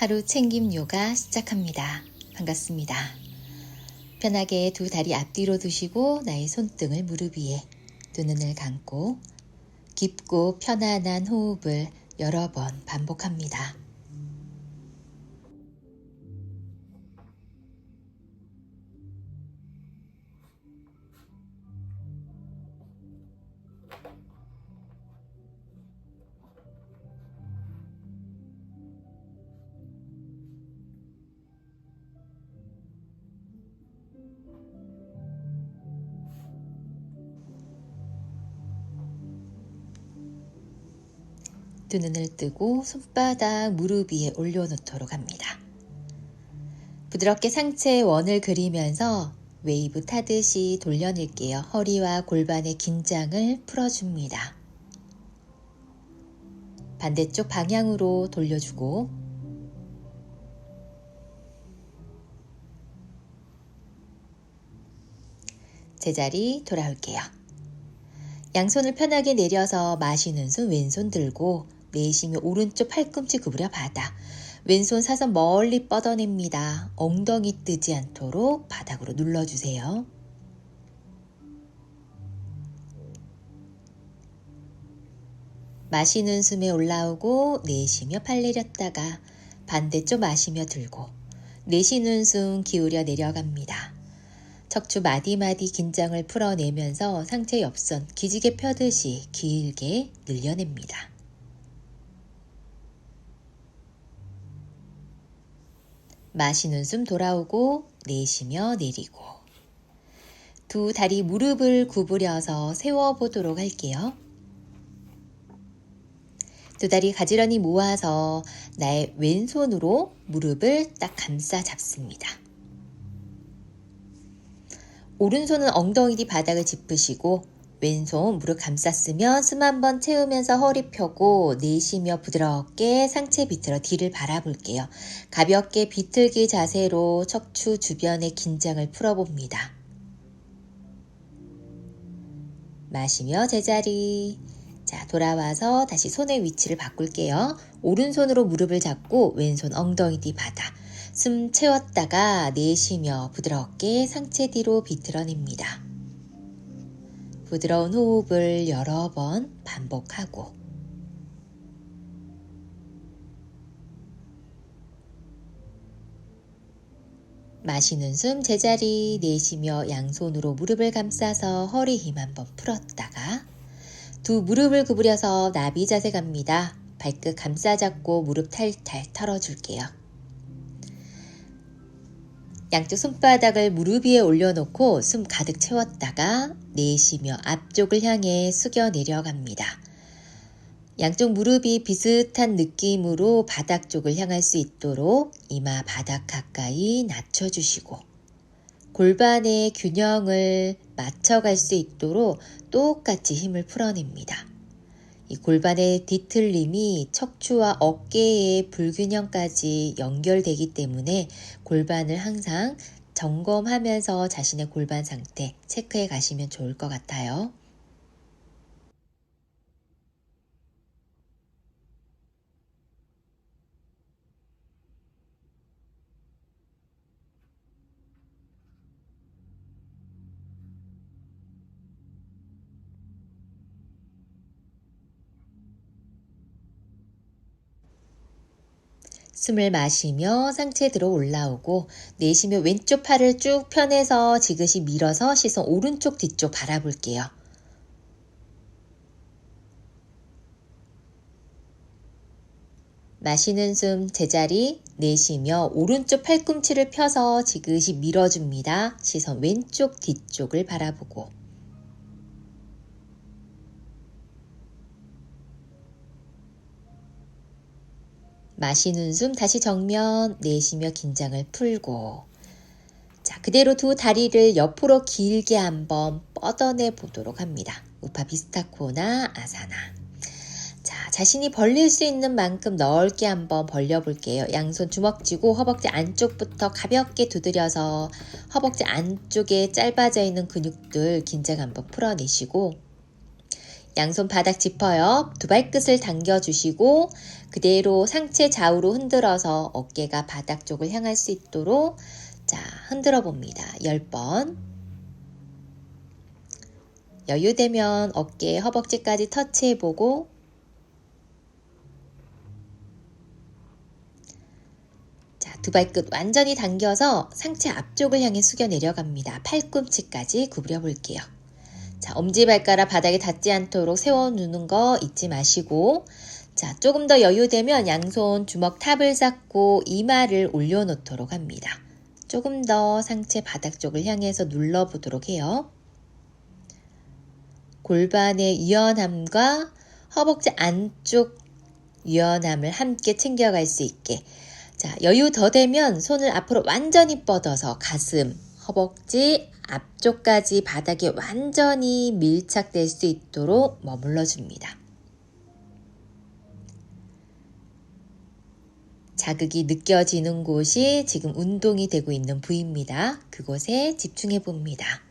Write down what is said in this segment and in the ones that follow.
하루 챙김 요가 시작합니다. 반갑습니다. 편하게 두 다리 앞뒤로 두시고 나의 손등을 무릎 위에, 두 눈을 감고 깊고 편안한 호흡을 여러 번 반복합니다. 두 눈을 뜨고 손바닥 무릎 위에 올려놓도록 합니다. 부드럽게 상체에 원을 그리면서 웨이브 타듯이 돌려낼게요. 허리와 골반의 긴장을 풀어줍니다. 반대쪽 방향으로 돌려주고 제자리 돌아올게요. 양손을 편하게 내려서 마시는 숨 왼손 들고 내쉬며 오른쪽 팔꿈치 구부려 바닥, 왼손 사선 멀리 뻗어냅니다. 엉덩이 뜨지 않도록 바닥으로 눌러주세요. 마시는 숨에 올라오고 내쉬며 팔 내렸다가 반대쪽 마시며 들고 내쉬는 숨 기울여 내려갑니다. 척추 마디마디 긴장을 풀어내면서 상체 옆선 기지개 펴듯이 길게 늘려냅니다. 마시는 숨 돌아오고 내쉬며 내리고 두 다리 무릎을 구부려서 세워보도록 할게요. 두 다리 가지런히 모아서 나의 왼손으로 무릎을 딱 감싸 잡습니다. 오른손은 엉덩이 뒤 바닥을 짚으시고 왼손 무릎 감쌌으면 숨 한번 채우면서 허리 펴고 내쉬며 부드럽게 상체 비틀어 뒤를 바라볼게요. 가볍게 비틀기 자세로 척추 주변의 긴장을 풀어봅니다. 마시며 제자리. 자, 돌아와서 다시 손의 위치를 바꿀게요. 오른손으로 무릎을 잡고 왼손 엉덩이 뒤 바닥. 숨 채웠다가 내쉬며 부드럽게 상체 뒤로 비틀어냅니다. 부드러운 호흡을 여러 번 반복하고 마시는 숨 제자리, 내쉬며 양손으로 무릎을 감싸서 허리 힘 한번 풀었다가 두 무릎을 구부려서 나비 자세 갑니다. 발끝 감싸 잡고 무릎 탈탈 털어줄게요. 양쪽 손바닥을 무릎 위에 올려놓고 숨 가득 채웠다가 내쉬며 앞쪽을 향해 숙여 내려갑니다. 양쪽 무릎이 비슷한 느낌으로 바닥 쪽을 향할 수 있도록 이마 바닥 가까이 낮춰주시고 골반의 균형을 맞춰갈 수 있도록 똑같이 힘을 풀어냅니다. 이 골반의 뒤틀림이 척추와 어깨의 불균형까지 연결되기 때문에 골반을 항상 점검하면서 자신의 골반 상태 체크해 가시면 좋을 것 같아요. 숨을 마시며 상체 들어 올라오고 내쉬며 왼쪽 팔을 쭉 펴내서 지그시 밀어서 시선 오른쪽 뒤쪽 바라볼게요. 마시는 숨 제자리, 내쉬며 오른쪽 팔꿈치를 펴서 지그시 밀어줍니다. 시선 왼쪽 뒤쪽을 바라보고 마시는 숨 다시 정면, 내쉬며 긴장을 풀고 자, 그대로 두 다리를 옆으로 길게 한번 뻗어내 보도록 합니다. 우파비스타코나 아사나. 자, 자신이 벌릴 수 있는 만큼 넓게 한번 벌려볼게요. 양손 주먹 쥐고 허벅지 안쪽부터 가볍게 두드려서 허벅지 안쪽에 짧아져 있는 근육들 긴장 한번 풀어내시고 양손 바닥 짚어 옆 두 발끝을 당겨주시고 그대로 상체 좌우로 흔들어서 어깨가 바닥 쪽을 향할 수 있도록 자, 흔들어 봅니다. 10번. 여유되면 어깨, 허벅지까지 터치해보고 자, 두 발끝 완전히 당겨서 상체 앞쪽을 향해 숙여 내려갑니다. 팔꿈치까지 구부려 볼게요. 자, 엄지발가락 바닥에 닿지 않도록 세워두는 거 잊지 마시고 자, 조금 더 여유되면 양손 주먹 탑을 잡고 이마를 올려놓도록 합니다. 조금 더 상체 바닥 쪽을 향해서 눌러보도록 해요. 골반의 유연함과 허벅지 안쪽 유연함을 함께 챙겨갈 수 있게 자, 여유 더 되면 손을 앞으로 완전히 뻗어서 가슴, 허벅지, 앞쪽까지 바닥에 완전히 밀착될 수 있도록 머물러 줍니다. 자극이 느껴지는 곳이 지금 운동이 되고 있는 부위입니다. 그곳에 집중해 봅니다.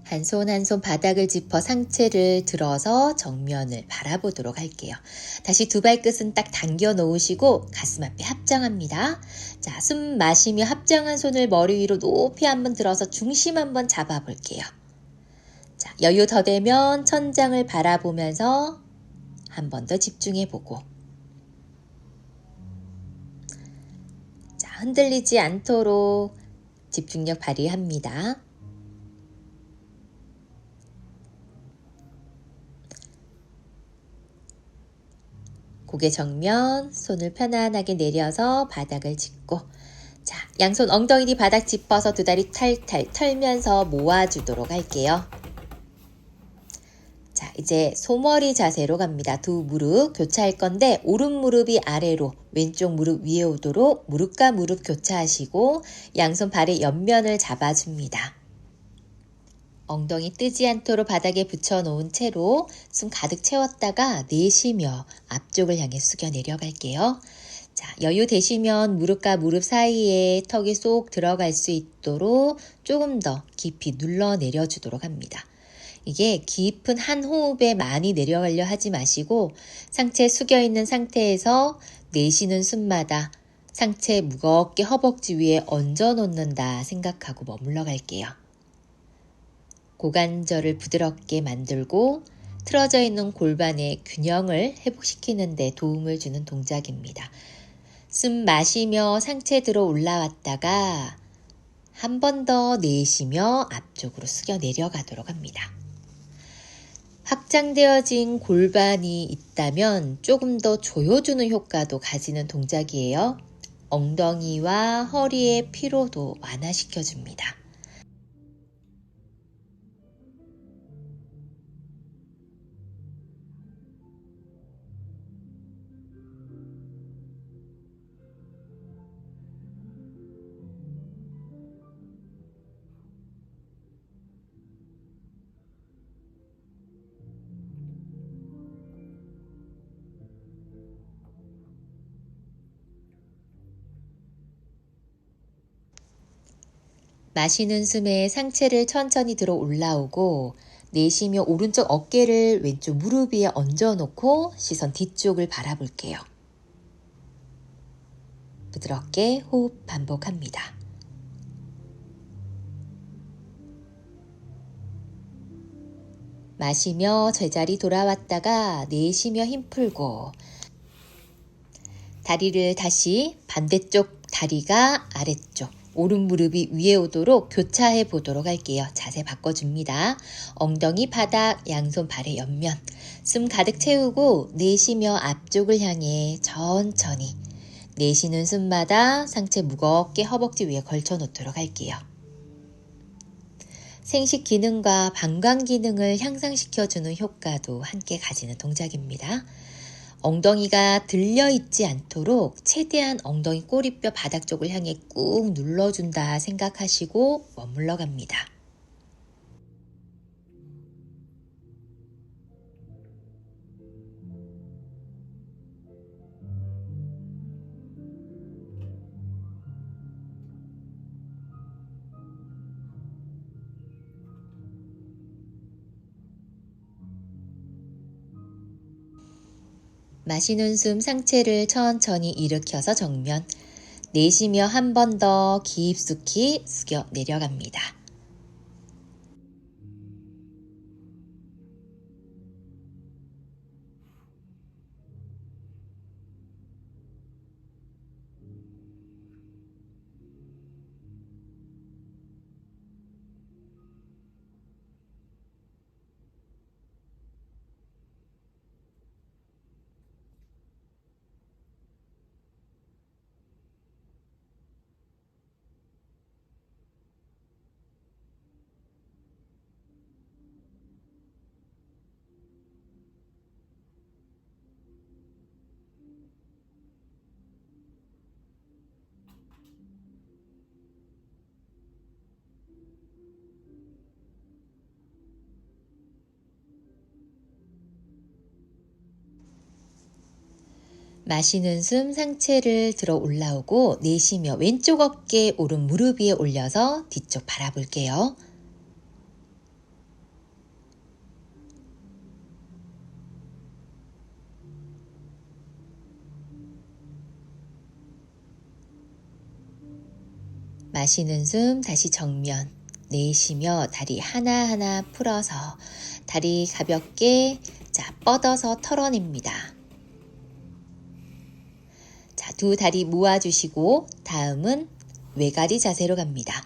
한 손 한 손 바닥을 짚어 상체를 들어서 정면을 바라보도록 할게요. 다시 두 발끝은 딱 당겨 놓으시고 가슴 앞에 합장합니다. 자, 숨 마시며 합장한 손을 머리 위로 높이 한번 들어서 중심 한번 잡아 볼게요. 자, 여유 더 되면 천장을 바라보면서 한 번 더 집중해 보고 자, 흔들리지 않도록 집중력 발휘합니다. 고개 정면, 손을 편안하게 내려서 바닥을 짚고 자, 양손 엉덩이 뒤 바닥 짚어서 두 다리 탈탈 털면서 모아주도록 할게요. 자, 이제 소머리 자세로 갑니다. 두 무릎 교차할 건데 오른 무릎이 아래로 왼쪽 무릎 위에 오도록 무릎과 무릎 교차하시고 양손 발의 옆면을 잡아줍니다. 엉덩이 뜨지 않도록 바닥에 붙여놓은 채로 숨 가득 채웠다가 내쉬며 앞쪽을 향해 숙여 내려갈게요. 자, 여유 되시면 무릎과 무릎 사이에 턱이 쏙 들어갈 수 있도록 조금 더 깊이 눌러 내려주도록 합니다. 이게 깊은 한 호흡에 많이 내려가려 하지 마시고 상체 숙여 있는 상태에서 내쉬는 숨마다 상체 무겁게 허벅지 위에 얹어 놓는다 생각하고 머물러 갈게요. 고관절을 부드럽게 만들고 틀어져 있는 골반의 균형을 회복시키는 데 도움을 주는 동작입니다. 숨 마시며 상체 들어 올라왔다가 한 번 더 내쉬며 앞쪽으로 숙여 내려가도록 합니다. 확장되어진 골반이 있다면 조금 더 조여주는 효과도 가지는 동작이에요. 엉덩이와 허리의 피로도 완화시켜줍니다. 마시는 숨에 상체를 천천히 들어 올라오고 내쉬며 오른쪽 어깨를 왼쪽 무릎 위에 얹어놓고 시선 뒤쪽을 바라볼게요. 부드럽게 호흡 반복합니다. 마시며 제자리 돌아왔다가 내쉬며 힘 풀고 다리를 다시 반대쪽 다리가 아래쪽 오른 무릎이 위에 오도록 교차해 보도록 할게요. 자세 바꿔줍니다. 엉덩이 바닥, 양손 발의 옆면. 숨 가득 채우고 내쉬며 앞쪽을 향해 천천히 내쉬는 숨마다 상체 무겁게 허벅지 위에 걸쳐 놓도록 할게요. 생식 기능과 방광 기능을 향상시켜주는 효과도 함께 가지는 동작입니다. 엉덩이가 들려 있지 않도록 최대한 엉덩이 꼬리뼈 바닥 쪽을 향해 꾹 눌러준다 생각하시고 머물러 갑니다. 마시는 숨 상체를 천천히 일으켜서 정면, 내쉬며 한 번 더 깊숙이 숙여 내려갑니다. 마시는 숨 상체를 들어 올라오고 내쉬며 왼쪽 어깨 오른 무릎 위에 올려서 뒤쪽 바라볼게요. 마시는 숨 다시 정면, 내쉬며 다리 하나하나 풀어서 다리 가볍게 뻗어서 털어냅니다. 두 다리 모아주시고 다음은 외가리 자세로 갑니다.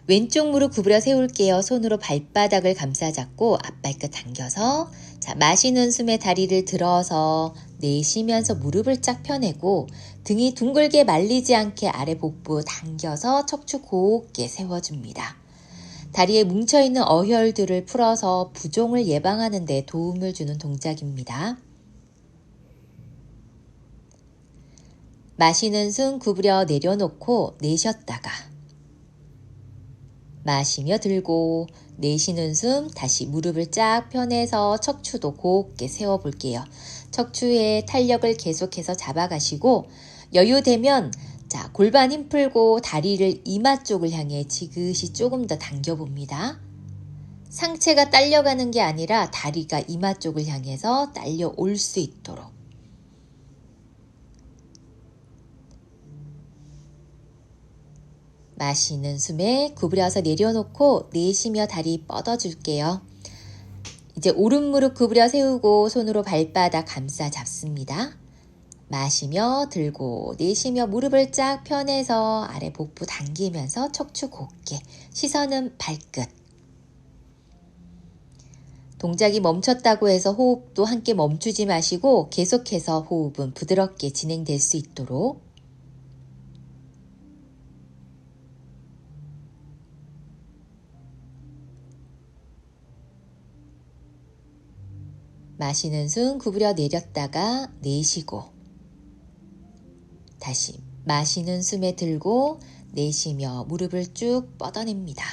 왼쪽 무릎 구부려 세울게요. 손으로 발바닥을 감싸 잡고 앞발끝 당겨서 마시는 숨에 다리를 들어서 내쉬면서 무릎을 쫙 펴내고 등이 둥글게 말리지 않게 아래 복부 당겨서 척추 곧게 세워줍니다. 다리에 뭉쳐있는 어혈들을 풀어서 부종을 예방하는 데 도움을 주는 동작입니다. 마시는 숨 구부려 내려놓고 내쉬었다가 마시며 들고 내쉬는 숨 다시 무릎을 쫙 펴내서 척추도 곧게 세워볼게요. 척추의 탄력을 계속해서 잡아가시고 여유되면 골반 힘 풀고 다리를 이마 쪽을 향해 지그시 조금 더 당겨봅니다. 상체가 딸려가는 게 아니라 다리가 이마 쪽을 향해서 딸려올 수 있도록. 마시는 숨에 구부려서 내려놓고 내쉬며 다리 뻗어줄게요. 이제 오른 무릎 구부려 세우고 손으로 발바닥 감싸 잡습니다. 마시며 들고 내쉬며 무릎을 쫙 펴내서 아래 복부 당기면서 척추 곧게, 시선은 발끝. 동작이 멈췄다고 해서 호흡도 함께 멈추지 마시고 계속해서 호흡은 부드럽게 진행될 수 있도록. 마시는 숨 구부려 내렸다가 내쉬고 다시 마시는 숨에 들고 내쉬며 무릎을 쭉 뻗어냅니다.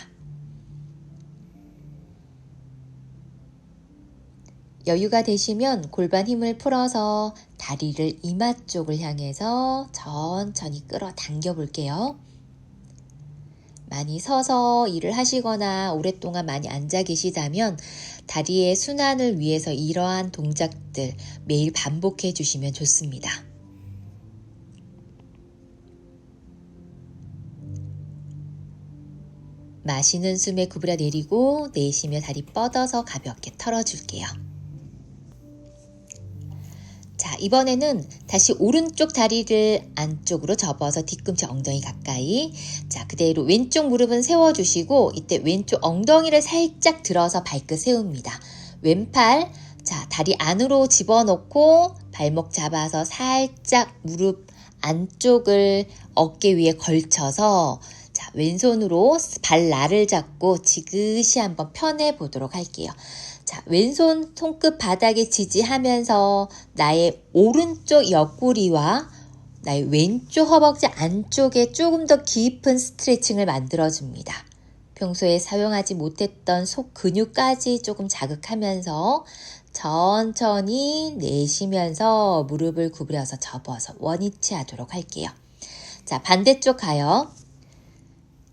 여유가 되시면 골반 힘을 풀어서 다리를 이마 쪽을 향해서 천천히 끌어당겨 볼게요. 많이 서서 일을 하시거나 오랫동안 많이 앉아 계시다면 다리의 순환을 위해서 이러한 동작들 매일 반복해 주시면 좋습니다. 마시는 숨에 구부려 내리고 내쉬며 다리 뻗어서 가볍게 털어줄게요. 자, 이번에는 다시 오른쪽 다리를 안쪽으로 접어서 뒤꿈치 엉덩이 가까이. 자, 그대로 왼쪽 무릎은 세워주시고 이때 왼쪽 엉덩이를 살짝 들어서 발끝 세웁니다. 왼팔, 다리 안으로 집어넣고 발목 잡아서 살짝 무릎 안쪽을 어깨 위에 걸쳐서 왼손으로 발날을 잡고 지그시 한번 펴내 보도록 할게요. 자, 왼손 손끝 바닥에 지지하면서 나의 오른쪽 옆구리와 나의 왼쪽 허벅지 안쪽에 조금 더 깊은 스트레칭을 만들어줍니다. 평소에 사용하지 못했던 속 근육까지 조금 자극하면서 천천히 내쉬면서 무릎을 구부려서 접어서 원위치 하도록 할게요. 자, 반대쪽 가요.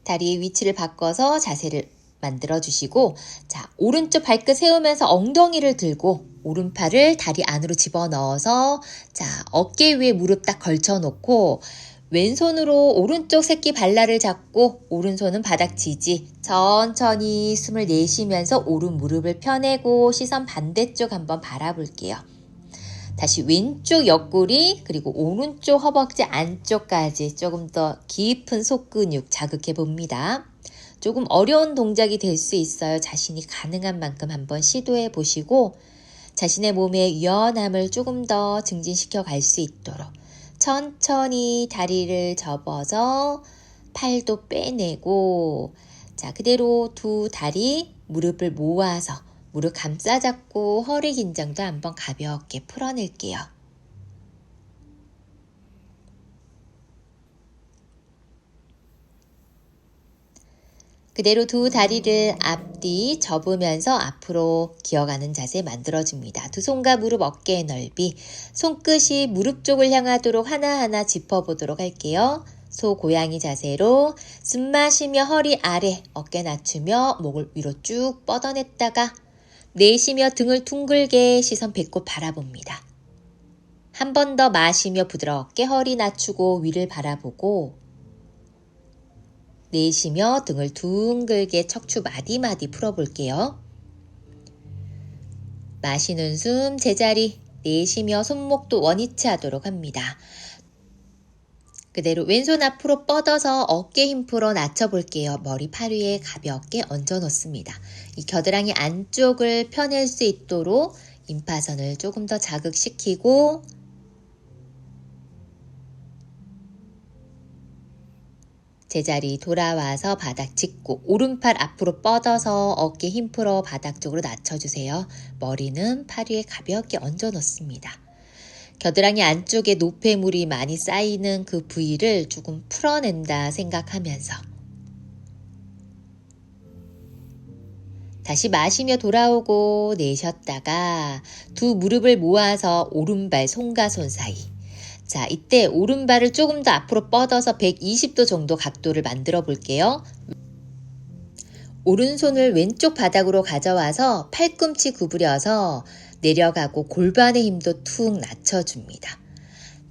다리의 위치를 바꿔서 자세를 만들어 주시고, 자, 오른쪽 발끝 세우면서 엉덩이를 들고 오른팔을 다리 안으로 집어넣어서, 자, 어깨 위에 무릎 딱 걸쳐 놓고 왼손으로 오른쪽 새끼 발라를 잡고 오른손은 바닥 지지, 천천히 숨을 내쉬면서 오른 무릎을 펴내고 시선 반대쪽 한번 바라볼게요. 다시 왼쪽 옆구리 그리고 오른쪽 허벅지 안쪽까지 조금 더 깊은 속근육 자극해 봅니다. 조금 어려운 동작이 될 수 있어요. 자신이 가능한 만큼 한번 시도해 보시고 자신의 몸의 유연함을 조금 더 증진시켜 갈 수 있도록 천천히 다리를 접어서 팔도 빼내고, 자, 그대로 두 다리 무릎을 모아서 무릎 감싸 잡고 허리 긴장도 한번 가볍게 풀어낼게요. 그대로 두 다리를 앞뒤 접으면서 앞으로 기어가는 자세 만들어줍니다. 두 손과 무릎 어깨의 넓이, 손끝이 무릎 쪽을 향하도록 하나하나 짚어보도록 할게요. 소 고양이 자세로 숨 마시며 허리 아래 어깨 낮추며 목을 위로 쭉 뻗어냈다가 내쉬며 등을 둥글게 시선 배꼽 바라봅니다. 한 번 더 마시며 부드럽게 허리 낮추고 위를 바라보고 내쉬며 등을 둥글게 척추 마디마디 풀어볼게요. 마시는 숨 제자리, 내쉬며 손목도 원위치 하도록 합니다. 그대로 왼손 앞으로 뻗어서 어깨 힘 풀어 낮춰볼게요. 머리 팔 위에 가볍게 얹어 놓습니다. 이 겨드랑이 안쪽을 펴낼 수 있도록 임파선을 조금 더 자극시키고 제자리 돌아와서 바닥 짚고 오른팔 앞으로 뻗어서 어깨 힘 풀어 바닥 쪽으로 낮춰주세요. 머리는 팔 위에 가볍게 얹어 놓습니다. 겨드랑이 안쪽에 노폐물이 많이 쌓이는 그 부위를 조금 풀어낸다 생각하면서 다시 마시며 돌아오고 내쉬었다가 두 무릎을 모아서 오른발 손과 손 사이, 자, 이때 오른발을 조금 더 앞으로 뻗어서 120도 정도 각도를 만들어 볼게요. 오른손을 왼쪽 바닥으로 가져와서 팔꿈치 구부려서 내려가고 골반의 힘도 툭 낮춰줍니다.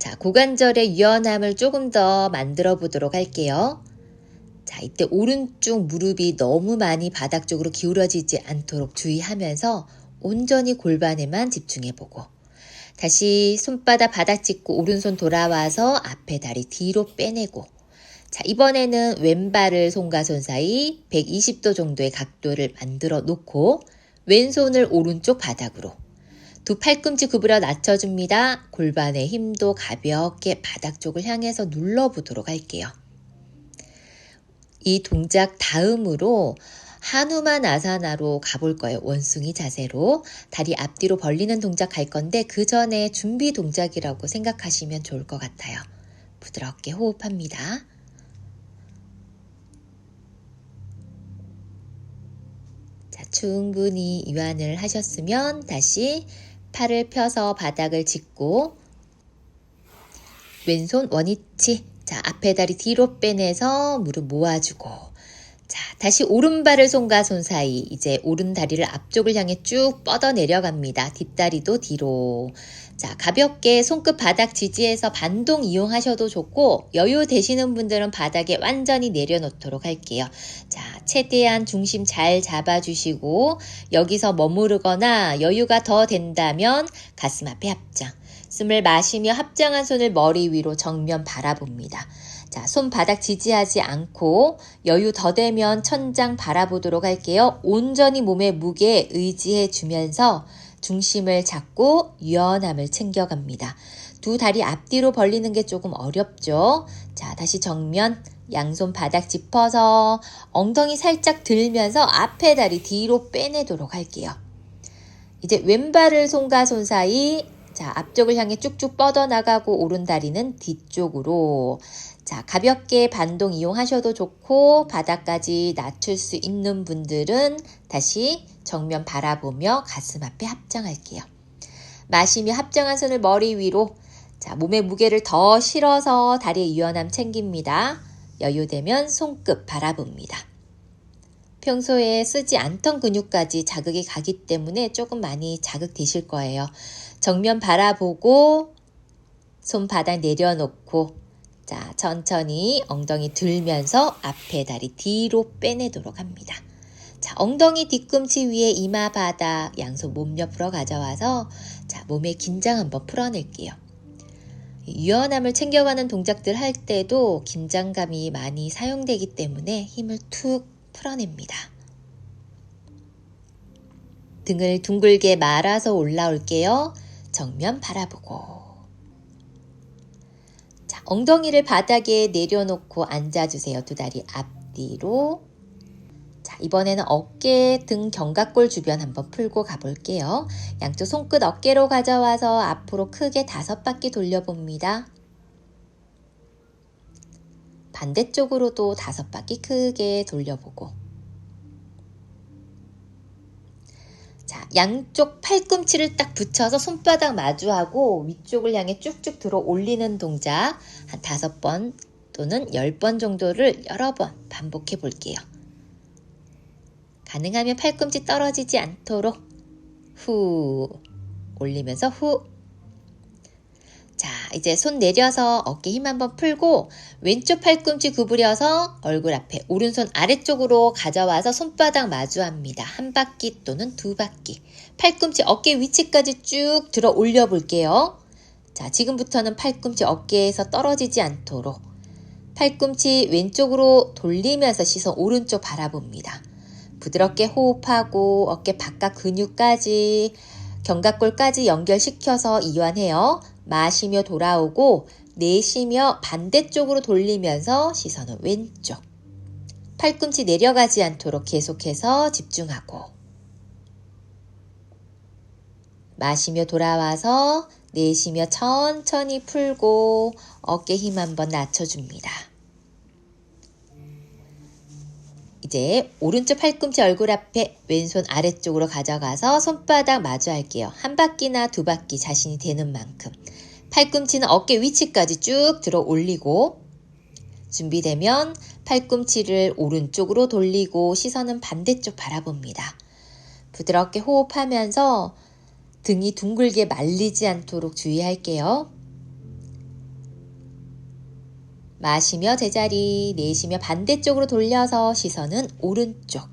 자, 고관절의 유연함을 조금 더 만들어 보도록 할게요. 자, 이때 오른쪽 무릎이 너무 많이 바닥 쪽으로 기울어지지 않도록 주의하면서 온전히 골반에만 집중해보고 다시 손바닥 바닥 짚고 오른손 돌아와서 앞에 다리 뒤로 빼내고, 자, 이번에는 왼발을 손과 손 사이 120도 정도의 각도를 만들어 놓고 왼손을 오른쪽 바닥으로 두 팔꿈치 구부려 낮춰줍니다. 골반의 힘도 가볍게 바닥 쪽을 향해서 눌러보도록 할게요. 이 동작 다음으로 하누만 아사나로 가볼 거예요. 원숭이 자세로 다리 앞뒤로 벌리는 동작 할 건데 그 전에 준비 동작이라고 생각하시면 좋을 것 같아요. 부드럽게 호흡합니다. 자, 충분히 이완을 하셨으면 다시 팔을 펴서 바닥을 짚고 왼손 원위치, 자, 앞에 다리 뒤로 빼내서 무릎 모아주고, 자, 다시 오른발을 손과 손 사이, 이제 오른 다리를 앞쪽을 향해 쭉 뻗어 내려갑니다. 뒷다리도 뒤로. 자, 가볍게 손끝 바닥 지지해서 반동 이용하셔도 좋고 여유 되시는 분들은 바닥에 완전히 내려놓도록 할게요. 자, 최대한 중심 잘 잡아주시고 여기서 머무르거나 여유가 더 된다면 가슴 앞에 합장. 숨을 마시며 합장한 손을 머리 위로 정면 바라봅니다. 자, 손 바닥 지지하지 않고 여유 더 되면 천장 바라보도록 할게요. 온전히 몸의 무게에 의지해 주면서 중심을 잡고 유연함을 챙겨갑니다. 두 다리 앞뒤로 벌리는 게 조금 어렵죠. 자, 다시 정면 양손 바닥 짚어서 엉덩이 살짝 들면서 앞에 다리 뒤로 빼내도록 할게요. 이제 왼발을 손과 손 사이, 자, 앞쪽을 향해 쭉쭉 뻗어나가고 오른다리는 뒤쪽으로. 자, 가볍게 반동 이용하셔도 좋고 바닥까지 낮출 수 있는 분들은 다시 정면 바라보며 가슴 앞에 합장할게요. 마시며 합장한 손을 머리 위로. 자, 몸의 무게를 더 실어서 다리의 유연함 챙깁니다. 여유되면 손끝 바라봅니다. 평소에 쓰지 않던 근육까지 자극이 가기 때문에 조금 많이 자극되실 거예요. 정면 바라보고 손바닥 내려놓고, 자, 천천히 엉덩이 들면서 앞에 다리 뒤로 빼내도록 합니다. 자, 엉덩이 뒤꿈치 위에 이마 바닥, 양손 몸 옆으로 가져와서, 자, 몸의 긴장 한번 풀어낼게요. 유연함을 챙겨가는 동작들 할 때도 긴장감이 많이 사용되기 때문에 힘을 툭 풀어냅니다. 등을 둥글게 말아서 올라올게요. 정면 바라보고. 자, 엉덩이를 바닥에 내려놓고 앉아주세요. 두 다리 앞뒤로. 자, 이번에는 어깨, 등, 견갑골 주변 한번 풀고 가볼게요. 양쪽 손끝 어깨로 가져와서 앞으로 크게 5바퀴 돌려봅니다. 반대쪽으로도 5바퀴 크게 돌려보고. 자, 양쪽 팔꿈치를 딱 붙여서 손바닥 마주하고 위쪽을 향해 쭉쭉 들어 올리는 동작 한 5번 또는 10번 정도를 여러 번 반복해 볼게요. 가능하면 팔꿈치 떨어지지 않도록 후 올리면서 후. 자, 이제 손 내려서 어깨 힘 한번 풀고 왼쪽 팔꿈치 구부려서 얼굴 앞에 오른손 아래쪽으로 가져와서 손바닥 마주합니다. 1바퀴 또는 2바퀴. 팔꿈치 어깨 위치까지 쭉 들어 올려 볼게요. 자, 지금부터는 팔꿈치 어깨에서 떨어지지 않도록 팔꿈치 왼쪽으로 돌리면서 시선 오른쪽 바라봅니다. 부드럽게 호흡하고 어깨 바깥 근육까지 견갑골까지 연결시켜서 이완해요. 마시며 돌아오고 내쉬며 반대쪽으로 돌리면서 시선은 왼쪽. 팔꿈치 내려가지 않도록 계속해서 집중하고. 마시며 돌아와서 내쉬며 천천히 풀고 어깨 힘 한번 낮춰줍니다. 이제 오른쪽 팔꿈치 얼굴 앞에 왼손 아래쪽으로 가져가서 손바닥 마주할게요. 1바퀴나 2바퀴 자신이 되는 만큼. 팔꿈치는 어깨 위치까지 쭉 들어 올리고 준비되면 팔꿈치를 오른쪽으로 돌리고 시선은 반대쪽 바라봅니다. 부드럽게 호흡하면서 등이 둥글게 말리지 않도록 주의할게요. 마시며 제자리, 내쉬며 반대쪽으로 돌려서 시선은 오른쪽.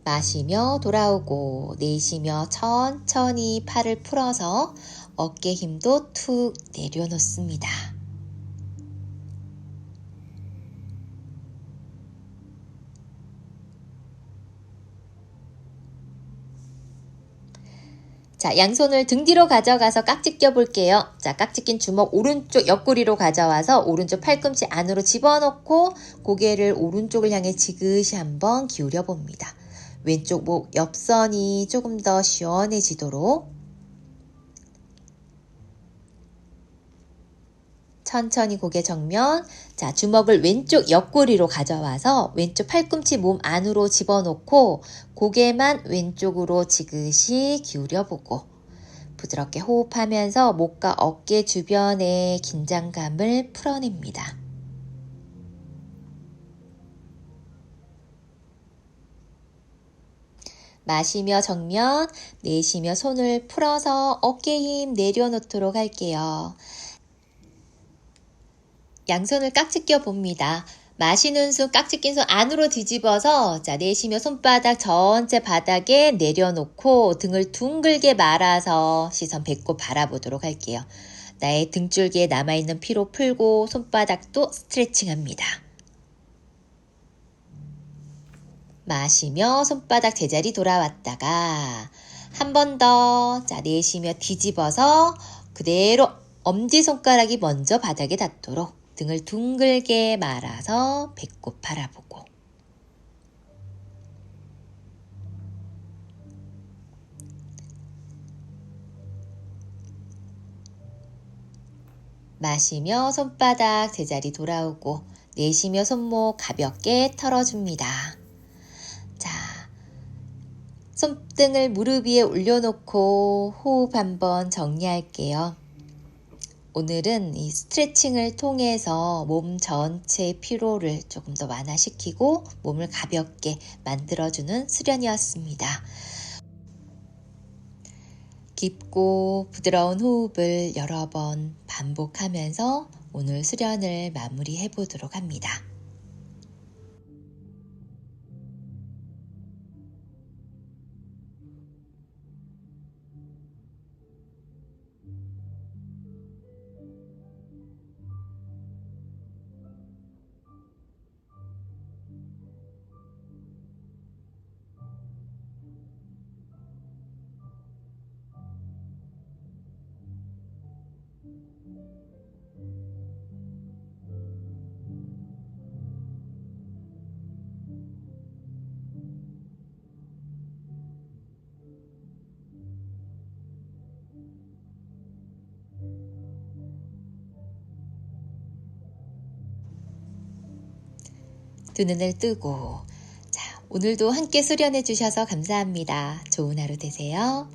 마시며 돌아오고 내쉬며 천천히 팔을 풀어서 어깨 힘도 툭 내려놓습니다. 자, 양손을 등 뒤로 가져가서 깍지 껴볼게요. 자, 깍지 낀 주먹 오른쪽 옆구리로 가져와서 오른쪽 팔꿈치 안으로 집어넣고 고개를 오른쪽을 향해 지그시 한번 기울여 봅니다. 왼쪽 목 옆선이 조금 더 시원해지도록 천천히 고개 정면. 자, 주먹을 왼쪽 옆구리로 가져와서 왼쪽 팔꿈치 몸 안으로 집어넣고 고개만 왼쪽으로 지그시 기울여보고 부드럽게 호흡하면서 목과 어깨 주변의 긴장감을 풀어냅니다. 마시며 정면, 내쉬며 손을 풀어서 어깨 힘 내려놓도록 할게요. 양손을 깍지 껴 봅니다. 마시는 숨 깍지 낀 손 안으로 뒤집어서 자, 내쉬며 손바닥 전체 바닥에 내려놓고 등을 둥글게 말아서 시선 배꼽 바라보도록 할게요. 나의 등줄기에 남아있는 피로 풀고 손바닥도 스트레칭합니다. 마시며 손바닥 제자리 돌아왔다가 한 번 더, 자, 내쉬며 뒤집어서 그대로 엄지손가락이 먼저 바닥에 닿도록 등을 둥글게 말아서 배꼽 바라보고 마시며 손바닥 제자리 돌아오고 내쉬며 손목 가볍게 털어줍니다. 자, 손등을 무릎 위에 올려놓고 호흡 한번 정리할게요. 오늘은 이 스트레칭을 통해서 몸 전체의 피로를 조금 더 완화시키고 몸을 가볍게 만들어주는 수련이었습니다. 깊고 부드러운 호흡을 여러 번 반복하면서 오늘 수련을 마무리해 보도록 합니다. 두 눈을 뜨고 자, 오늘도 함께 수련해 주셔서 감사합니다. 좋은 하루 되세요.